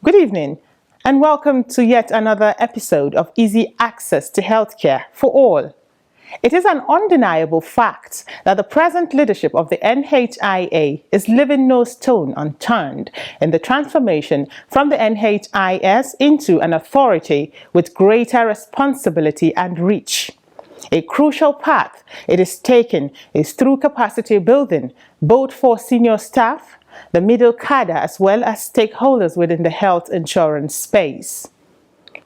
Good evening, and welcome to yet another episode of Easy Access to Healthcare for All. It is an undeniable fact that the present leadership of the NHIA is leaving no stone unturned in the transformation from the NHIS into an authority with greater responsibility and reach. A crucial path it is taking is through capacity building, both for senior staff, the middle cadre, as well as stakeholders within the health insurance space.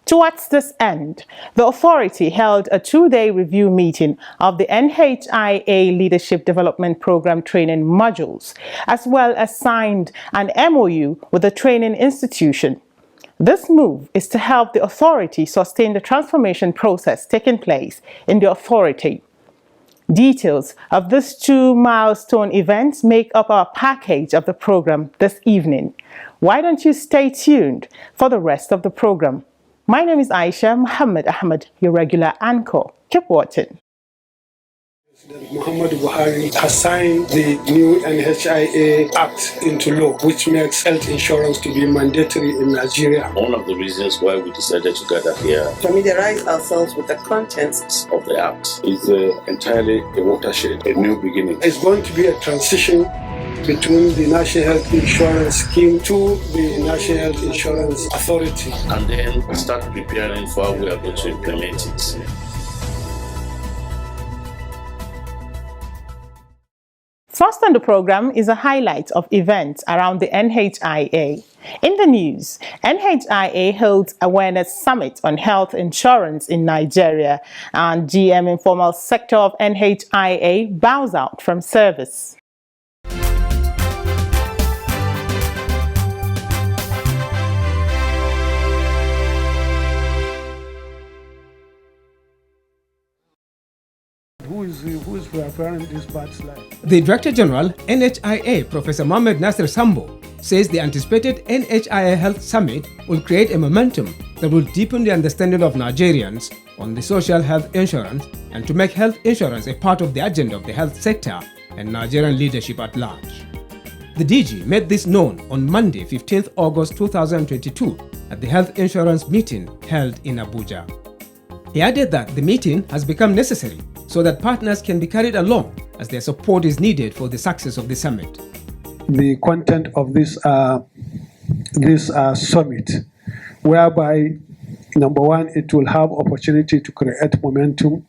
Towards this end, the authority held a two-day review meeting of the NHIA Leadership Development Program training modules, as well as signed an MOU with the training institution. This move is to help the authority sustain the transformation process taking place in the authority. Details of these two milestone events make up our package of the program this evening. Why don't you stay tuned for the rest of the program? My name is Aisha Muhammad Ahmed, your regular anchor. Keep watching. President Muhammad Buhari has signed the new NHIA Act into law, which makes health insurance to be mandatory in Nigeria. One of the reasons why we decided to gather here, familiarize ourselves with the contents of the Act, is entirely a watershed, a new beginning. It's going to be a transition between the National Health Insurance Scheme to the National Health Insurance Authority. And then start preparing for how we are going to implement it. First on the program is a highlight of events around the NHIA. In the news, NHIA holds Awareness Summit on Health Insurance in Nigeria, and GM Informal Sector of NHIA bows out from service. Who is preparing this bad slide? The Director General, NHIA, Professor Mohamed Nasser Sambo, says the anticipated NHIA Health Summit will create a momentum that will deepen the understanding of Nigerians on the social health insurance and to make health insurance a part of the agenda of the health sector and Nigerian leadership at large. The DG made this known on Monday, 15th August 2022 at the health insurance meeting held in Abuja. He added that the meeting has become necessary so that partners can be carried along as their support is needed for the success of the summit. The content of this summit, whereby, number one, it will have opportunity to create momentum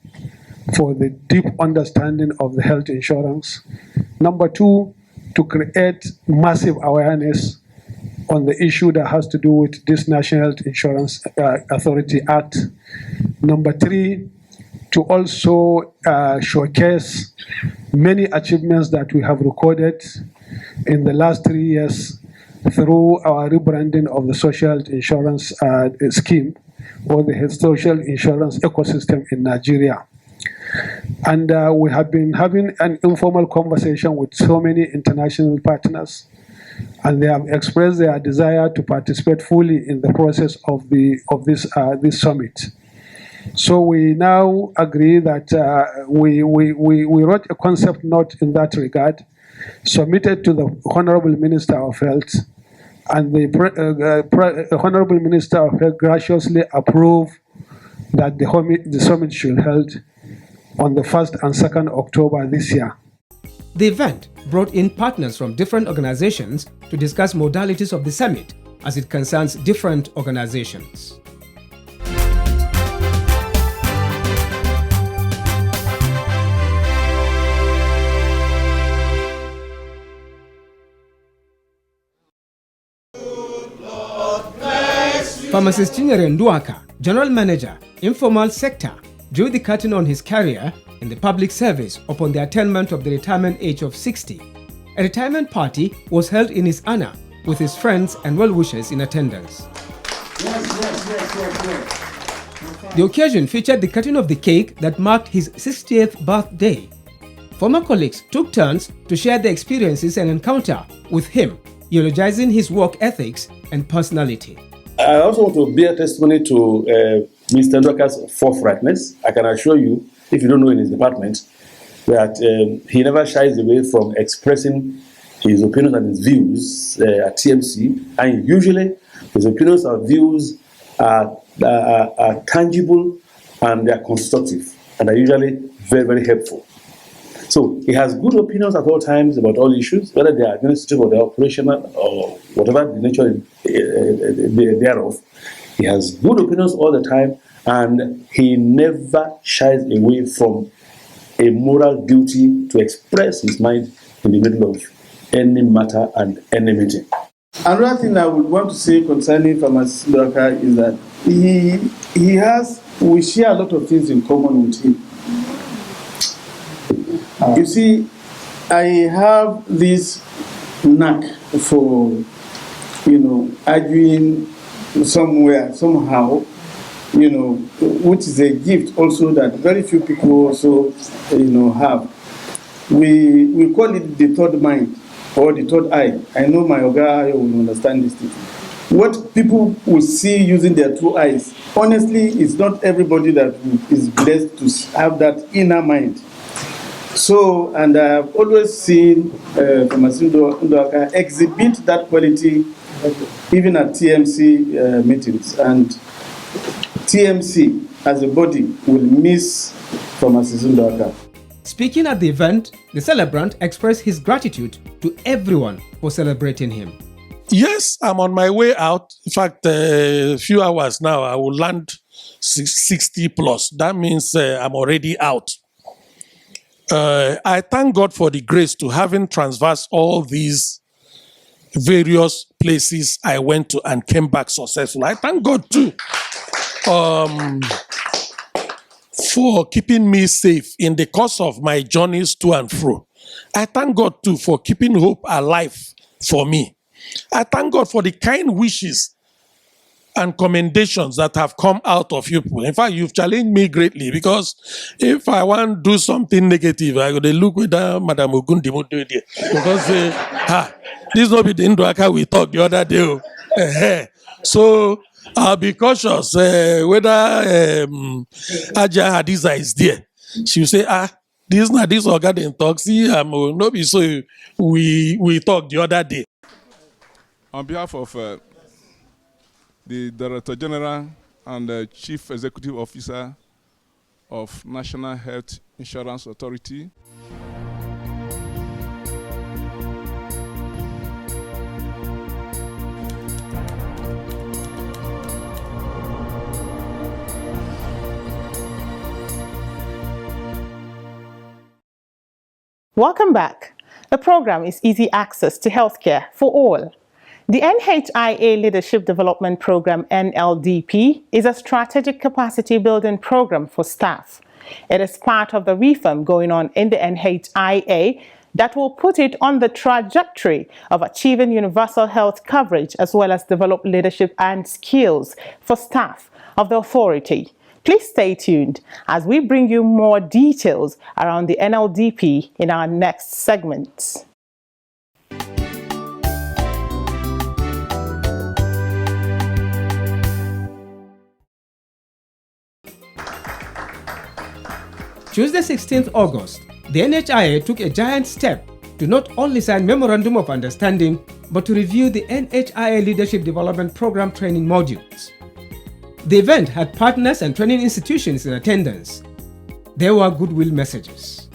for the deep understanding of the health insurance. Number two, to create massive awareness on the issue that has to do with this National Health Insurance Authority Act. Number three, to also showcase many achievements that we have recorded in the last 3 years through our rebranding of the social insurance scheme or the social insurance ecosystem in Nigeria. And we have been having an informal conversation with so many international partners, and they have expressed their desire to participate fully in the process of this summit. So we now agree that we wrote a concept note in that regard, submitted to the Honorable Minister of Health, and the Honorable Minister of Health graciously approved that the summit should be held on the 1st and 2nd October this year. The event brought in partners from different organizations to discuss modalities of the summit as it concerns different organizations. Pharmacist Chinyere Nduaka, General Manager, Informal Sector, drew the curtain on his career in the public service upon the attainment of the retirement age of 60. A retirement party was held in his honor with his friends and well-wishers in attendance. The occasion featured the cutting of the cake that marked his 60th birthday. Former colleagues took turns to share their experiences and encounter with him, eulogizing his work ethics and personality. I also want to bear testimony to Mr. Nduaka's forthrightness. I can assure you, if you don't know in his department, that he never shies away from expressing his opinions and his views at TMC, and usually his opinions and views are tangible and they are constructive and are usually very, very helpful. So he has good opinions at all times about all issues, whether they are administrative or they are operational or whatever the nature thereof. He has good opinions all the time, and he never shies away from a moral duty to express his mind in the middle of any matter and any meeting. Another thing I would want to say concerning Pharmacist Ndwaka is that we share a lot of things in common with him. You see, I have this knack for, arguing somewhere, somehow, which is a gift also that very few people also, have. We call it the third mind or the third eye. I know my Oga will understand this thing. What people will see using their two eyes, honestly, it's not everybody that is blessed to have that inner mind. So, and I've always seen Pharmacist Ndwaka exhibit that quality even at TMC meetings. And TMC as a body will miss Pharmacist Ndwaka. Speaking at the event, the celebrant expressed his gratitude to everyone for celebrating him. Yes, I'm on my way out. In fact, a few hours now, I will land 60 plus. That means I'm already out. I thank God for the grace to having traversed all these various places I went to and came back successful. I thank God too for keeping me safe in the course of my journeys to and fro. I thank God too for keeping hope alive for me. I thank God for the kind wishes and commendations that have come out of you people. In fact, you've challenged me greatly, because if I want to do something negative, I go to look with Madam Ogundi because this is not the Ndwaka we talked the other day. So I'll be cautious whether Aja Hadiza is there. She'll say, this organ talk. See, no be so we talked the other day. On behalf of the Director General and the Chief Executive Officer of National Health Insurance Authority, Welcome back. The program is Easy Access to Healthcare for All. The NHIA Leadership Development Program, NLDP, is a strategic capacity building program for staff. It is part of the reform going on in the NHIA that will put it on the trajectory of achieving universal health coverage, as well as develop leadership and skills for staff of the authority. Please stay tuned as we bring you more details around the NLDP in our next segment. Tuesday, 16th August, the NHIA took a giant step to not only sign Memorandum of Understanding, but to review the NHIA Leadership Development Program training modules. The event had partners and training institutions in attendance. There were goodwill messages.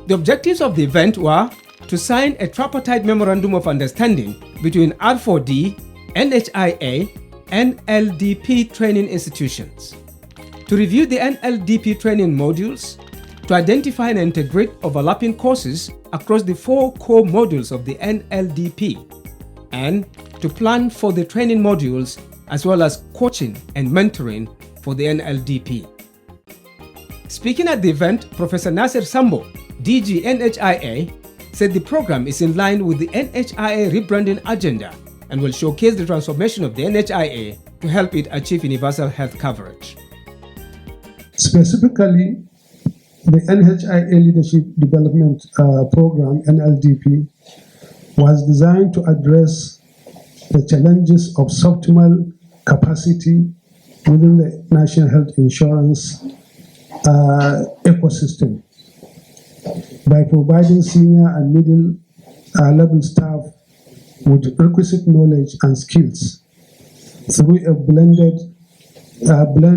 The objectives of the event were to sign a tripartite Memorandum of Understanding between R4D, NHIA, and NLDP training institutions, to review the NLDP training modules, to identify and integrate overlapping courses across the 4 core modules of the NLDP, and to plan for the training modules as well as coaching and mentoring for the NLDP. Speaking at the event, Professor Nasir Sambo, DG NHIA, said the program is in line with the NHIA rebranding agenda and will showcase the transformation of the NHIA to help it achieve universal health coverage. Specifically, the NHIA Leadership Development Program, NLDP, was designed to address the challenges of suboptimal capacity within the national health insurance ecosystem by providing senior and middle level staff with requisite knowledge and skills through a blend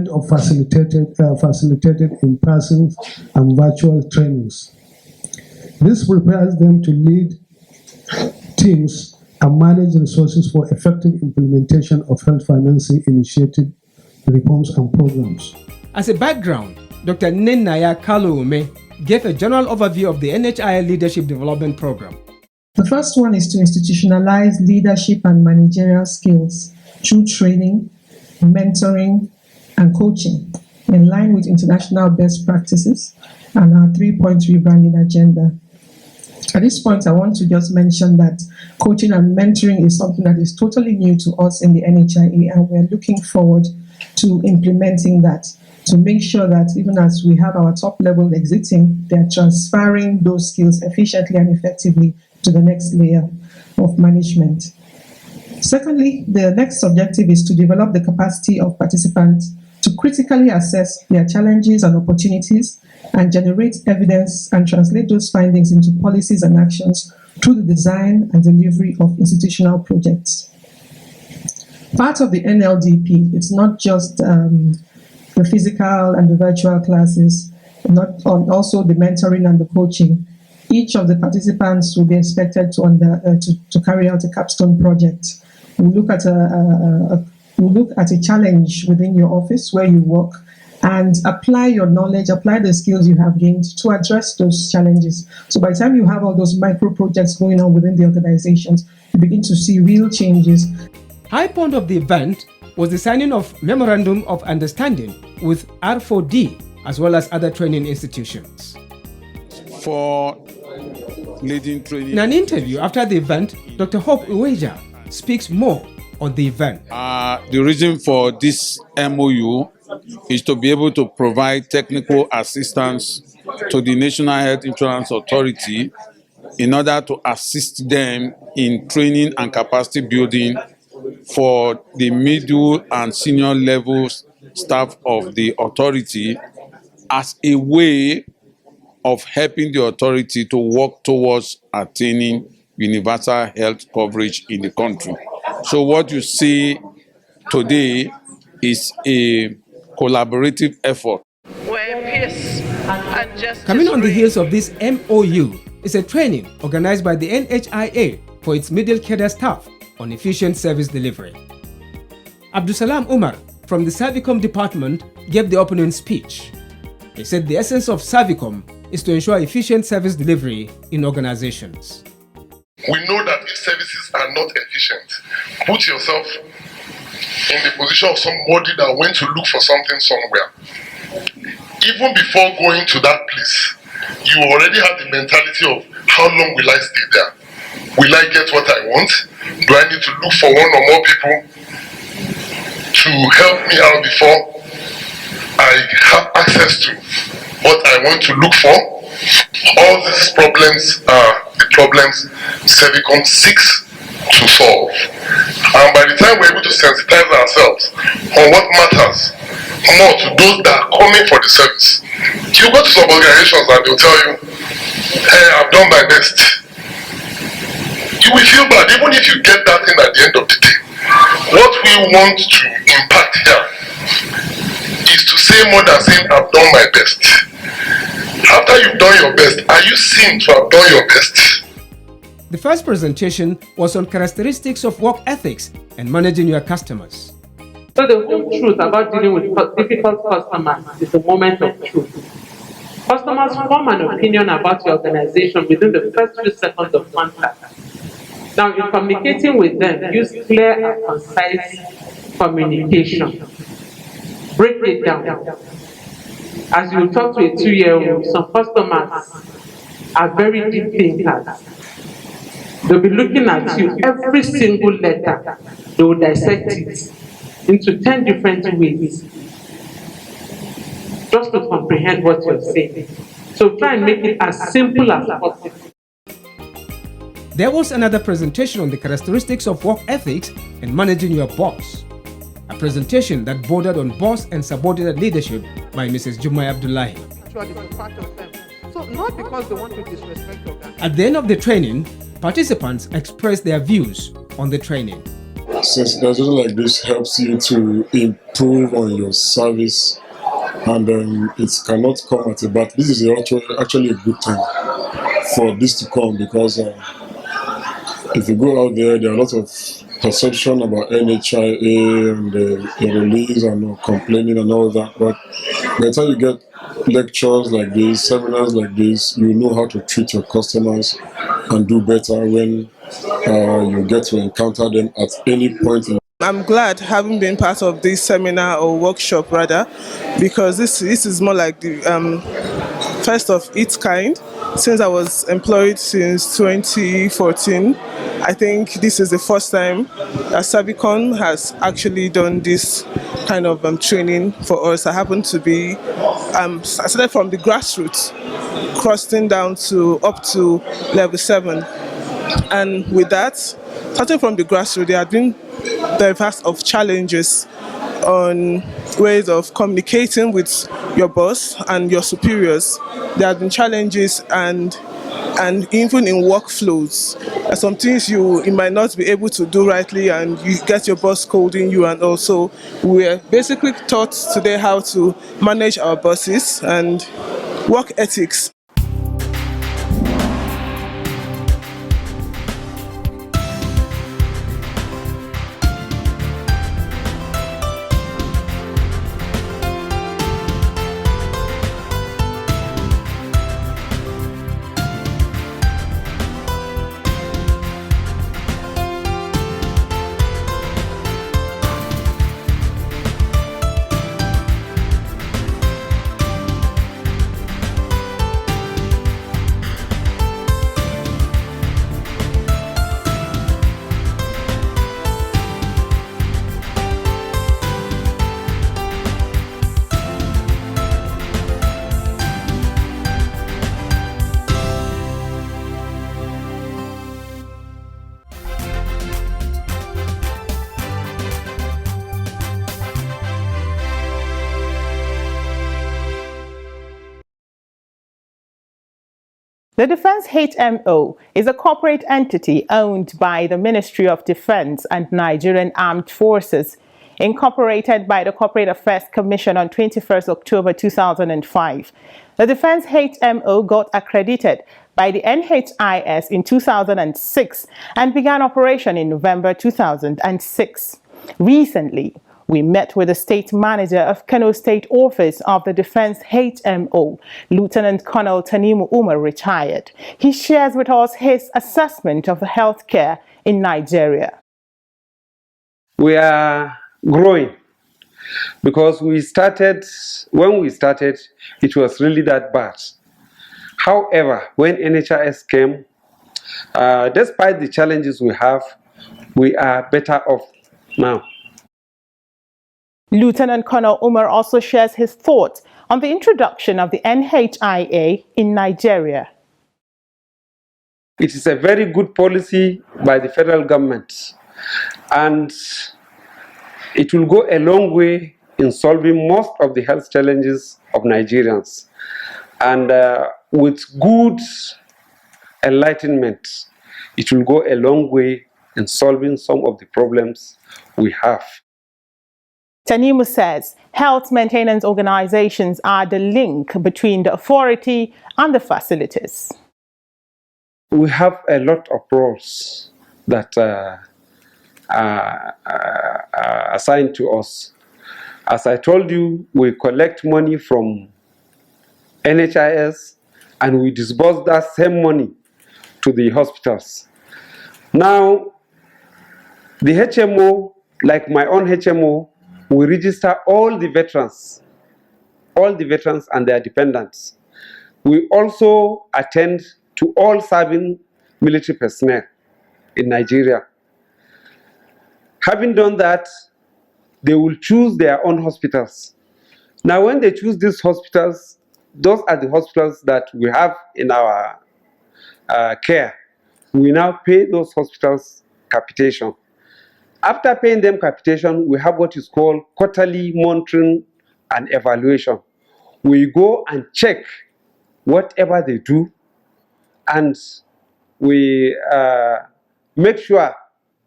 of facilitated in-person and virtual trainings. This prepares them to lead teams and manage resources for effective implementation of health financing initiative reforms and programs. As a background, Dr. Nhia gave a general overview of the NHIS Leadership Development Program. The first one is to institutionalize leadership and managerial skills through training, mentoring, and coaching in line with international best practices and our 3-point rebranding agenda. At this point, I want to just mention that coaching and mentoring is something that is totally new to us in the NHIA, and we're looking forward to implementing that to make sure that even as we have our top level exiting, they're transferring those skills efficiently and effectively to the next layer of management. Secondly, the next objective is to develop the capacity of participants to critically assess their challenges and opportunities and generate evidence and translate those findings into policies and actions through the design and delivery of institutional projects. Part of the NLDP, it's not just the physical and the virtual classes, also the mentoring and the coaching. Each of the participants will be expected to carry out a capstone project. We'll look at a challenge within your office where you work and apply your knowledge, apply the skills you have gained to address those challenges. So by the time you have all those micro projects going on within the organizations, you begin to see real changes. High point of the event was the signing of Memorandum of Understanding with R4D as well as other training institutions. For leading training. In an interview after the event, Dr. Hope Uweja speaks more on the event. The reason for this MOU is to be able to provide technical assistance to the National Health Insurance Authority in order to assist them in training and capacity building for the middle and senior level staff of the authority as a way of helping the authority to work towards attaining universal health coverage in the country. So what you see today is a collaborative effort. Coming on the heels of this MOU is a training organized by the NHIA for its middle cadre staff on efficient service delivery. Abdusalam Umar from the Servicom department gave the opening speech. He said the essence of Servicom is to ensure efficient service delivery in organizations. We know that if services are not efficient, put yourself in the position of somebody that went to look for something somewhere. Even before going to that place, you already have the mentality of how long will I stay there? Will I get what I want? Do I need to look for one or more people to help me out before I have access to what I want to look for? All these problems are the problems Servicom seeks to solve. And by the time we're able to sensitize ourselves on what matters more to those that are coming for the service, you go to some organizations and they'll tell you, hey, I've done my best. You will feel bad even if you get that thing at the end of the day. What we want to impact here is to say more than saying I've done my best. After you've done your best, are you seen to have done your best? The first presentation was on characteristics of work ethics and managing your customers. So the whole truth about dealing with difficult customers is a moment of truth. Customers form an opinion about your organization within the first few seconds of contact. Now, in communicating with them, use clear and concise communication. Break it down. As you talk to a 2-year-old, some customers are very deep thinkers. They'll be looking at you, every single letter, they will dissect it into 10 different ways, just to comprehend what you're saying. So try and make it as simple as possible. There was another presentation on the characteristics of work ethics and managing your boss. A presentation that bordered on boss and subordinate leadership by Mrs. Jumai Abdullahi. So not because they want to disrespect your guy. At the end of the training, Participants expressed their views on the training. Since something like this helps you to improve on your service, and it cannot come at a bad. This is actually a good time for this to come, because if you go out there, there are a lot of perception about NHIA and the release and complaining and all that. But by the time you get lectures like this, seminars like this, you know how to treat your customers and do better when you get to encounter them at any point in. I'm glad having been part of this seminar or workshop rather, because this is more like the first of its kind. Since I was employed since 2014, I think this is the first time that Savicon has actually done this kind of training for us. I happen to be, I started from the grassroots, crossing down to up to level 7. And with that, starting from the grassroots, there have been diverse of challenges on ways of communicating with your boss and your superiors. There have been challenges and even in workflows. There's some things you might not be able to do rightly and you get your boss scolding you, and also we're basically taught today how to manage our bosses and work ethics. The Defense HMO is a corporate entity owned by the Ministry of Defense and Nigerian Armed Forces, incorporated by the Corporate Affairs Commission on 21st October 2005. The Defense HMO got accredited by the NHIS in 2006 and began operation in November 2006. Recently, we met with the State Manager of Kano State Office of the Defense HMO, Lieutenant Colonel Tanimu Umar, retired. He shares with us his assessment of healthcare in Nigeria. We are growing because when we started, it was really that bad. However, when NHIS came, despite the challenges we have, we are better off now. Lieutenant Colonel Umar also shares his thoughts on the introduction of the NHIA in Nigeria. It is a very good policy by the federal government, and it will go a long way in solving most of the health challenges of Nigerians. And with good enlightenment, it will go a long way in solving some of the problems we have. Tanimu says health maintenance organizations are the link between the authority and the facilities. We have a lot of roles that are assigned to us. As I told you, we collect money from NHIS and we disburse that same money to the hospitals. Now, the HMO, like my own HMO, we register all the veterans and their dependents. We also attend to all serving military personnel in Nigeria. Having done that, they will choose their own hospitals. Now, when they choose these hospitals, those are the hospitals that we have in our care. We now pay those hospitals capitation. After paying them capitation, we have what is called quarterly monitoring and evaluation. We go and check whatever they do, and we make sure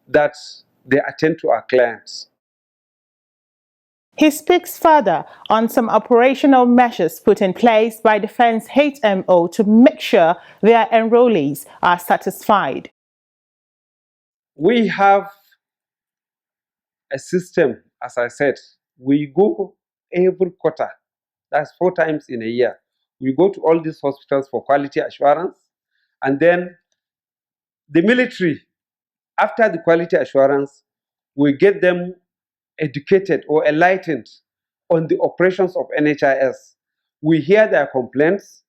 that they attend to our clients. He speaks further on some operational measures put in place by Defense HMO to make sure their enrollees are satisfied. We have a system, as I said. We go every quarter, that's 4 times in a year. We go to all these hospitals for quality assurance, and then the military, after the quality assurance, we get them educated or enlightened on the operations of NHIS. We hear their complaints.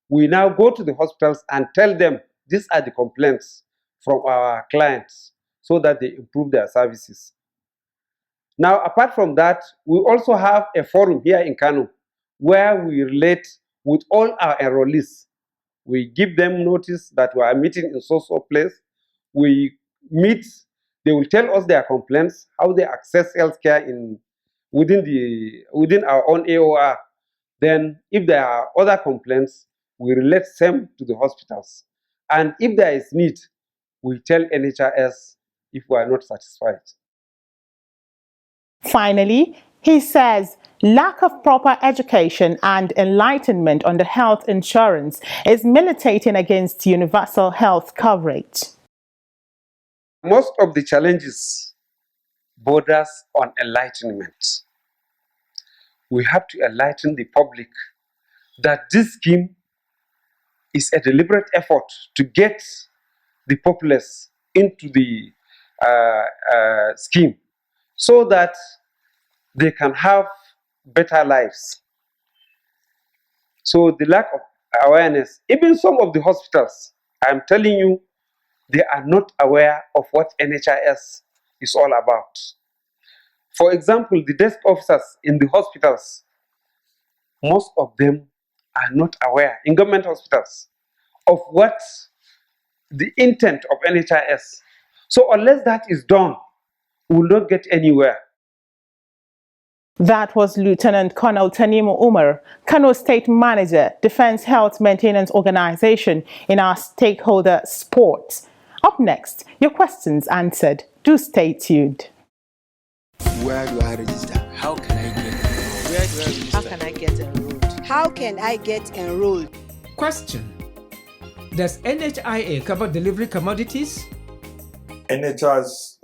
We now go to the hospitals and tell them these are the complaints from our clients so that they improve their services. Now, apart from that, we also have a forum here in Kano where we relate with all our enrollees. We give them notice that we are meeting in so-so place. We meet, they will tell us their complaints, how they access healthcare within our own AOR. Then, if there are other complaints, we relate them to the hospitals. And if there is need, we tell NHIS if we are not satisfied. Finally, he says lack of proper education and enlightenment on the health insurance is militating against universal health coverage. Most of the challenges borders on enlightenment. We have to enlighten the public that this scheme is a deliberate effort to get the populace into the scheme so that they can have better lives. So the lack of awareness, even some of the hospitals, I'm telling you, they are not aware of what NHIS is all about. For example, the desk officers in the hospitals, most of them are not aware, in government hospitals, of what the intent of NHIS. So unless that is done, we will not get anywhere. That was Lieutenant Colonel Tanimu Umar, Kano State Manager, Defense Health Maintenance Organization, in our stakeholder sports. Up next, your questions answered. Do stay tuned. Where do I register? How can I get enrolled? Where do I register? How can I get enrolled? How can I get enrolled? Question: does NHIA cover delivery commodities? NHIS,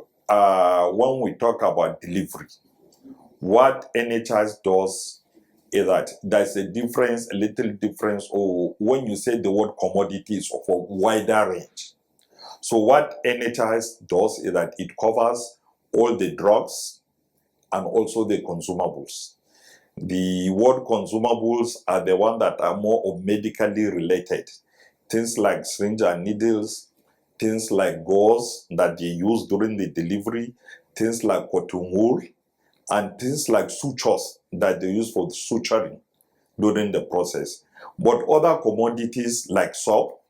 when we talk about delivery, what NHIS does is that there's a difference, a little difference, or when you say the word commodities of a wider range. So what NHIS does is that it covers all the drugs and also the consumables. The word consumables are the ones that are more of medically related. Things like syringe and needles, things like gauze that they use during the delivery, things like cotton wool, and things like sutures that they use for suturing during the process. But other commodities like soap,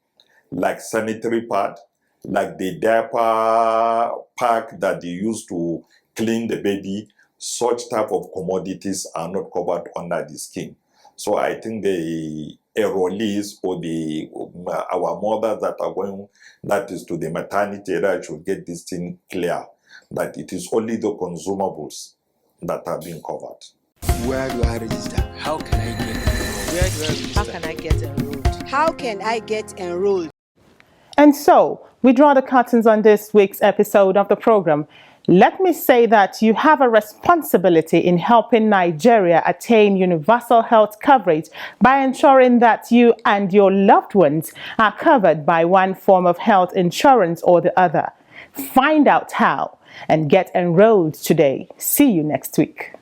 like sanitary pad, like the diaper pack that they use to clean the baby, such type of commodities are not covered under the scheme. So I think the enrollees or our mothers that are going, that is to the maternity area, should get this thing clear, that it is only the consumables that are being covered. Where do I register? How can I get enrolled? Where do I register? How can I get enrolled? How can I get enrolled? And so, we draw the curtains on this week's episode of the program. Let me say that you have a responsibility in helping Nigeria attain universal health coverage by ensuring that you and your loved ones are covered by one form of health insurance or the other. Find out how and get enrolled today. See you next week.